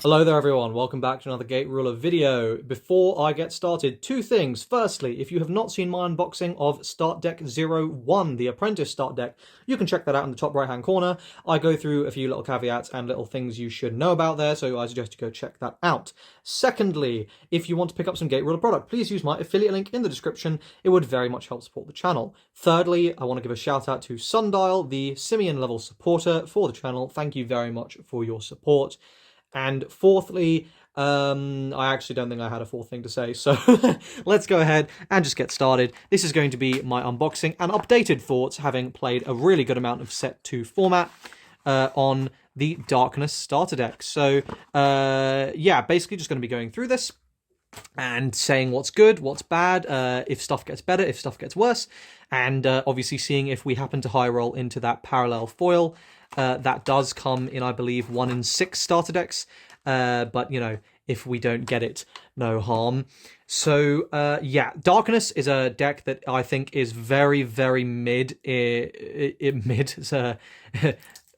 Hello there everyone, welcome back to another Gate Ruler video. Before I get started, two things. Firstly, if you have not seen my unboxing of Start Deck 01, the Apprentice Start Deck, you can check that out in the top right hand corner. I go through a few little caveats and little things you should know about there, so I suggest you go check that out. Secondly, if you want to pick up some Gate Ruler product, please use my affiliate link in the description. It would very much help support the channel. Thirdly, I want to give a shout out to Sundial, the Simian level supporter for the channel. Thank you very much for your support. And fourthly, I actually don't think I had a fourth thing to say, so let's go ahead and just get started. This is going to be my unboxing and updated thoughts, having played a really good amount of Set 2 format on the Darkness starter deck. So, yeah, basically just going to be going through this and saying what's good, what's bad, if stuff gets better, if stuff gets worse, and obviously seeing if we happen to high roll into that parallel foil. That does come in, I believe, 1 in 6 starter decks, but, you know, if we don't get it, no harm. So, yeah, Darkness is a deck that I think is very, very mid.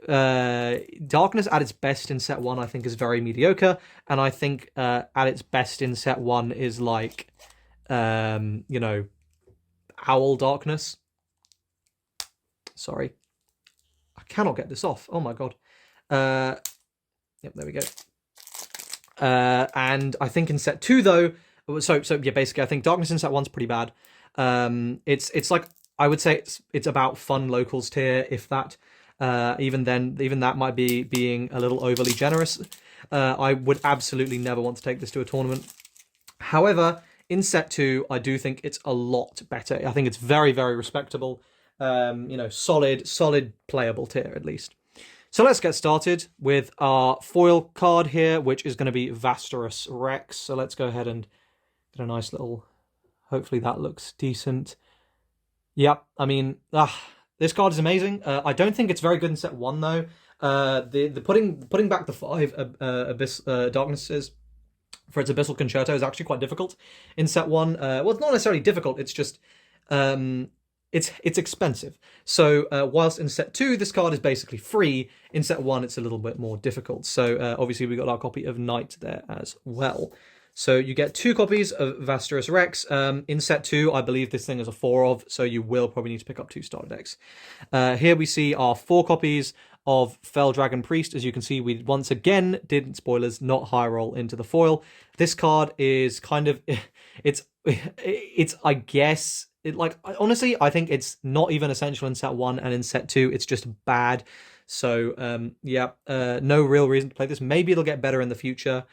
Darkness at its best in Set 1, I think, is very mediocre, and I think at its best in Set 1 is like, you know, Owl Darkness. Sorry. I cannot get this off. Oh my god. Yep, there we go. And I think in Set 2 though, so yeah, basically I think Darkness in Set 1's pretty bad. It's like, I would say it's about fun locals tier, if that. Even that might be being a little overly generous. I would absolutely never want to take this to a tournament. However, in Set 2, I do think it's a lot better. I think it's very, very respectable. You know, solid playable tier at least. So let's get started with our foil card here, which is going to be Vasterus Rex. So let's go ahead and get a nice little, hopefully that looks decent. Yep, I mean, this card is amazing. I don't think it's very good in Set 1 though. The putting back the 5 Abyss Darknesses for its Abyssal Concerto is actually quite difficult in Set 1. Well, it's not necessarily difficult, it's just it's expensive. So whilst in Set 2 this card is basically free, in Set 1 it's a little bit more difficult. So obviously we got our copy of Knight there as well. So you get 2 copies of Vasterus Rex. In Set 2, I believe this thing is a 4 of, so you will probably need to pick up 2 starter decks. Here we see our 4 copies of Fel Dragon Priest. As you can see, we once again did, spoilers, not high roll into the foil. This card is kind of, it's I guess, honestly, I think it's not even essential in Set 1, and in Set 2, it's just bad. So, yeah, no real reason to play this. Maybe it'll get better in the future.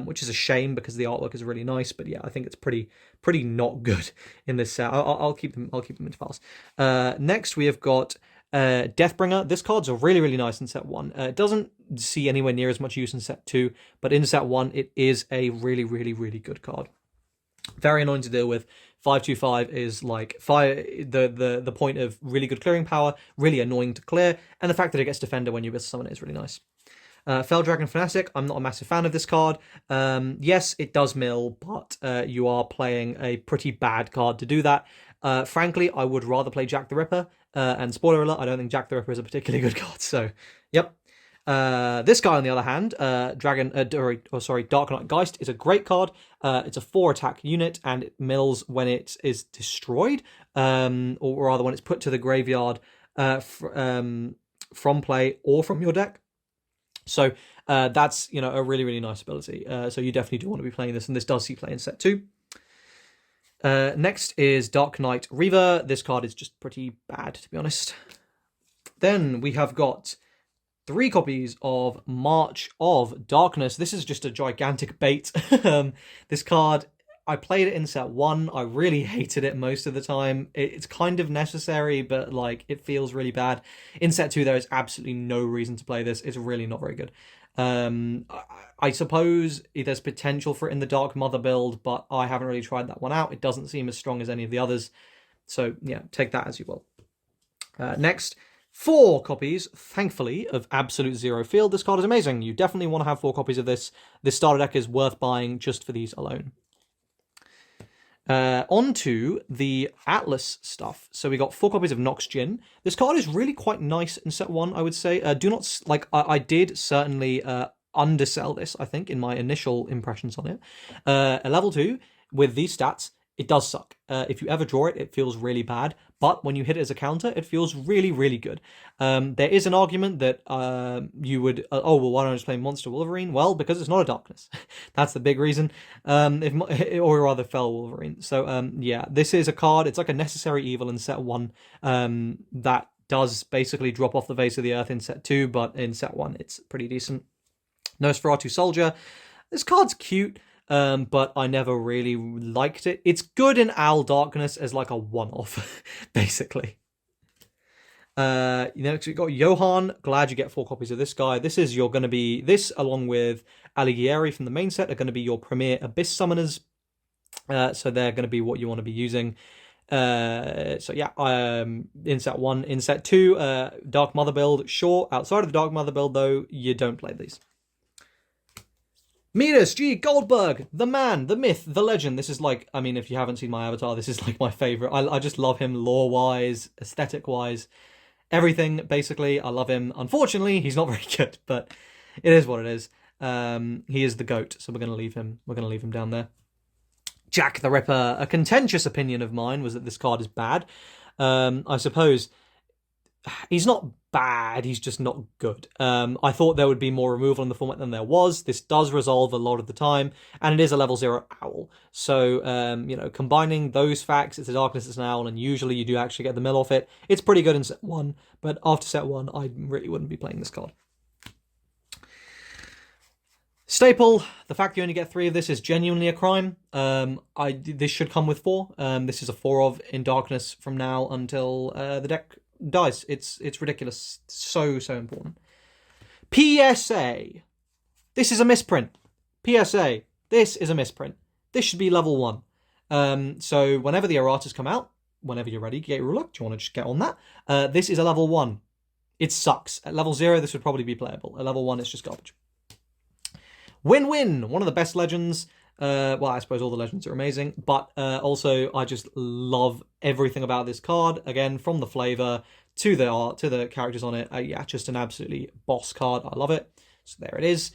Which is a shame because the artwork is really nice, but yeah, I think it's pretty not good in this set. I'll keep them into files. Next we have got Deathbringer. This card's really nice in Set 1. It doesn't see anywhere near as much use in Set 2, but in Set 1 it is a really good card. Very annoying to deal with. 5/2/5 is like the point of really good clearing power, really annoying to clear, and the fact that it gets Defender when you Abyss Summon it is really nice. Fel Dragon Fanatic, I'm not a massive fan of this card. Yes, it does mill, but you are playing a pretty bad card to do that. Frankly, I would rather play Jack the Ripper, and spoiler alert, I don't think Jack the Ripper is a particularly good card, so, yep. This guy, on the other hand, Dark Knight Geist, is a great card. It's a 4 attack unit, and it mills when it is destroyed, or rather when it's put to the graveyard from play or from your deck. So that's, you know, a really nice ability. So you definitely do want to be playing this, and this does see play in Set 2. Next is Dark Knight Reaver. This card is just pretty bad, to be honest. Then we have got 3 copies of March of Darkness. This is just a gigantic bait. This card, I played it in Set 1. I really hated it most of the time. It's kind of necessary, but like it feels really bad. In Set 2, there is absolutely no reason to play this. It's really not very good. I suppose there's potential for it in the Dark Mother build, but I haven't really tried that one out. It doesn't seem as strong as any of the others. So yeah, take that as you will. Next, 4 copies, thankfully, of Absolute Zero Field. This card is amazing. You definitely want to have 4 copies of this. This starter deck is worth buying just for these alone. Onto the Atlas stuff. So we got 4 copies of Nox Jin. This card is really quite nice in Set 1, I would say. Do not, like, I did certainly undersell this, I think, in my initial impressions on it. A level 2 with these stats, it does suck. If you ever draw it, it feels really bad. But when you hit it as a counter, it feels really, really good. There is an argument that you would, oh, well, why don't I just play Monster Wolverine? Well, because it's not a darkness. That's the big reason. Or rather, Fel Wolverine. So, yeah, this is a card. It's like a necessary evil in set 1 that does basically drop off the face of the earth in set 2, but in set 1, it's pretty decent. Nosferatu Soldier. This card's cute. But I never really liked it. It's good in Owl Darkness as like a one-off, basically. Next we got Johan. Glad you get 4 copies of this guy. This is going to be this along with Alighieri from the main set are going to be your premier Abyss summoners. So they're going to be what you want to be using. So yeah, in set 1, in set 2, Dark Mother build. Sure, outside of the Dark Mother build though, you don't play these. Midas G. Goldberg, the man, the myth, the legend. This is like, I mean, if you haven't seen my avatar, this is like my favorite. I just love him lore-wise, aesthetic-wise, everything, basically. I love him. Unfortunately, he's not very good, but it is what it is. He is the GOAT, so we're going to leave him. We're going to leave him down there. Jack the Ripper. A contentious opinion of mine was that this card is bad. I suppose he's not bad, he's just not good. I thought there would be more removal in the format than there was. This does resolve a lot of the time, and it is a level 0 owl. So, you know, combining those facts, it's a darkness, it's an owl, and usually you do actually get the mill off it. It's pretty good in set 1, but after set 1, I really wouldn't be playing this card. Staple, the fact you only get 3 of this is genuinely a crime. This should come with 4. This is a 4 of in darkness from now until the deck dies. It's ridiculous. So important. PSA. This is a misprint. PSA. This is a misprint. This should be level 1. So whenever the erratas come out, whenever you're ready, Gate Ruler, do you want to just get on that? This is a level 1. It sucks. At level 0, this would probably be playable. At level 1, it's just garbage. Win-Win, one of the best legends. Well, I suppose all the legends are amazing, but also I just love everything about this card. Again, from the flavor to the art to the characters on it. Yeah, just an absolutely boss card. I love it. So there it is.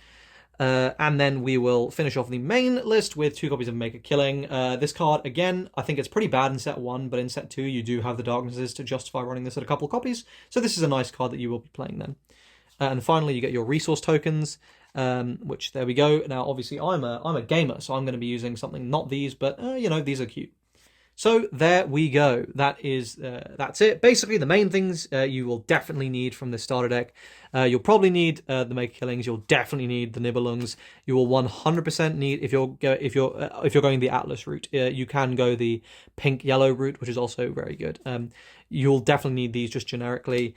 And then we will finish off the main list with 2 copies of Make a Killing. This card, again, I think it's pretty bad in set 1, but in set 2 you do have the darknesses to justify running this at a couple of copies. So this is a nice card that you will be playing then. And finally, you get your resource tokens, which there we go. Now, obviously, I'm a gamer, so I'm going to be using something not these, but you know, these are cute. So there we go. That's it. Basically, the main things you will definitely need from this starter deck. You'll probably need the Make Killings. You'll definitely need the Nibelungs. You will 100% need if you're going the Atlas route. You can go the pink-yellow route, which is also very good. You'll definitely need these just generically.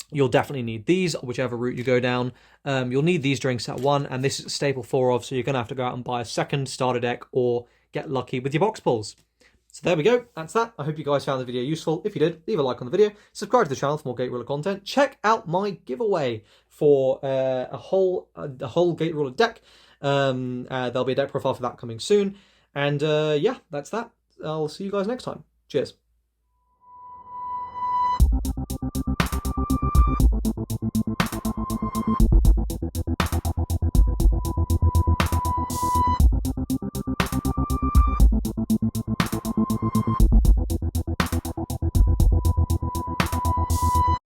You'll definitely need these, whichever route you go down. You'll need these during set 1, and this is a staple 4 of, so you're going to have to go out and buy a second starter deck or get lucky with your box pulls. So there we go, that's that. I hope you guys found the video useful. If you did, leave a like on the video, subscribe to the channel for more Gate Ruler content. Check out my giveaway for a whole Gate Ruler deck. There'll be a deck profile for that coming soon. And yeah, that's that. I'll see you guys next time. Cheers.